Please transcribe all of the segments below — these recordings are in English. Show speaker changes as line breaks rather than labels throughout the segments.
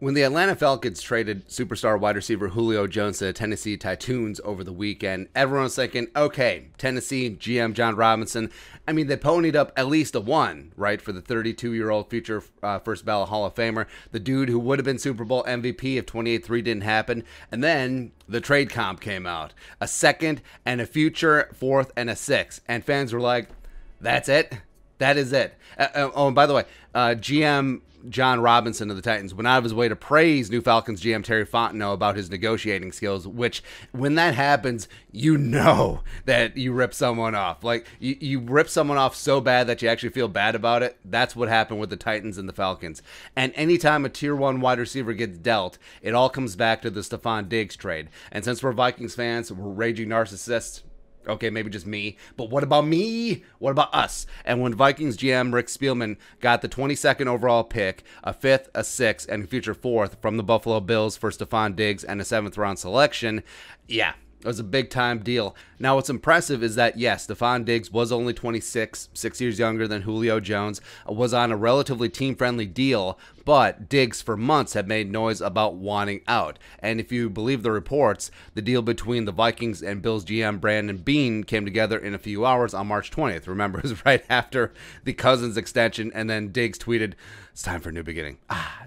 When the Atlanta Falcons traded superstar wide receiver Julio Jones to the Tennessee Titans over the weekend, everyone was thinking, okay, Tennessee GM John Robinson, I mean, they ponied up at least a one, right, for the 32-year-old future first ballot Hall of Famer, the dude who would have been Super Bowl MVP if 28-3 didn't happen. And then the trade comp came out, a second and a future fourth and a sixth. And fans were like, that's it? That is it. Oh, and by the way, GM John Robinson of the Titans went out of his way to praise new Falcons GM Terry Fontenot about his negotiating skills, which when that happens, you know that you rip someone off. Like, you rip someone off so bad that you actually feel bad about it. That's what happened with the Titans and the Falcons. And anytime a tier 1 wide receiver gets dealt, it all comes back to the Stefon Diggs trade. And since we're Vikings fans, we're raging narcissists. Okay, maybe just me, but what about me? What about us? And when Vikings GM Rick Spielman got the 22nd overall pick, a 5th, a 6th, and future 4th from the Buffalo Bills for Stefon Diggs and a 7th round selection, yeah, it was a big-time deal. Now, what's impressive is that, yes, Stefon Diggs was only 26, 6 years younger than Julio Jones, was on a relatively team-friendly deal, but Diggs for months had made noise about wanting out. And if you believe the reports, the deal between the Vikings and Bills GM Brandon Beane came together in a few hours on March 20th. Remember, it was right after the Cousins extension, and then Diggs tweeted, "It's time for a new beginning."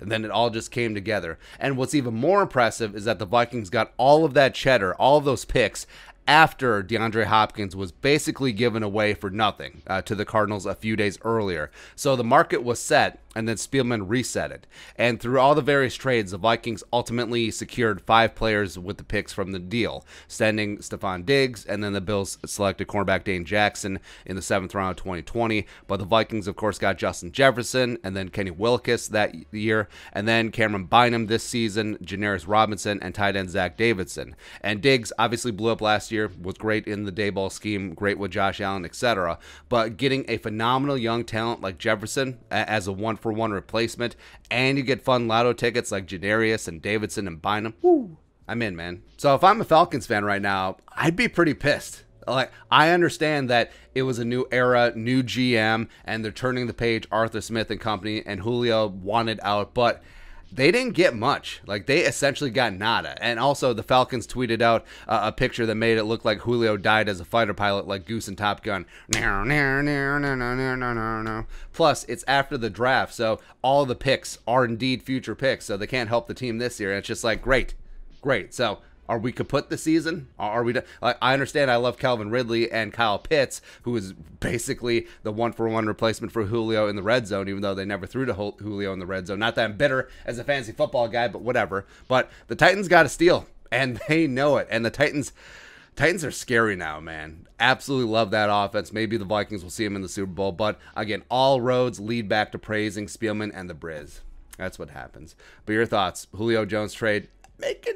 And then it all just came together. And what's even more impressive is that the Vikings got all of that cheddar, all of those picks, after DeAndre Hopkins was basically given away for nothing to the Cardinals a few days earlier. So the market was set, and then Spielman reset it. And through all the various trades, the Vikings ultimately secured 5 players with the picks from the deal, sending Stefon Diggs, and then the Bills selected cornerback Dane Jackson in the 7th round of 2020. But the Vikings, of course, got Justin Jefferson, and then Kenny Wilkes that year, and then Cameron Bynum this season, Janarius Robinson, and tight end Zach Davidson. And Diggs obviously blew up last year, was great in the Dayball scheme, great with Josh Allen, etc. But getting a phenomenal young talent like Jefferson as a one-for-one replacement, and you get fun lotto tickets like Janarius and Davidson and Bynum, woo, I'm in, man. So if I'm a Falcons fan right now, I'd be pretty pissed. Like, I understand that it was a new era, new GM, and they're turning the page, Arthur Smith and company, and Julio wanted out, but they didn't get much. Like, they essentially got nada. And also, the Falcons tweeted out a picture that made it look like Julio died as a fighter pilot, like Goose in Top Gun. Plus, it's after the draft, so all the picks are indeed future picks, so they can't help the team this year. And it's just like, great. So, are we kaput this season? Are we? Like, I understand I love Calvin Ridley and Kyle Pitts, who is basically the one-for-one replacement for Julio in the red zone, even though they never threw to Julio in the red zone. Not that I'm bitter as a fantasy football guy, but whatever. But the Titans got a steal, and they know it. And the Titans are scary now, man. Absolutely love that offense. Maybe the Vikings will see them in the Super Bowl. But, again, all roads lead back to praising Spielman and the Briz. That's what happens. But your thoughts? Julio Jones trade, making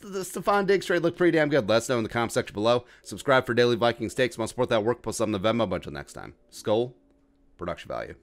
the Stefon Diggs trade look pretty damn good. Let us know in the comment section below. Subscribe for daily Vikings takes. Want to support that work? Post on the Venmo. Until next time. Skol. Production value.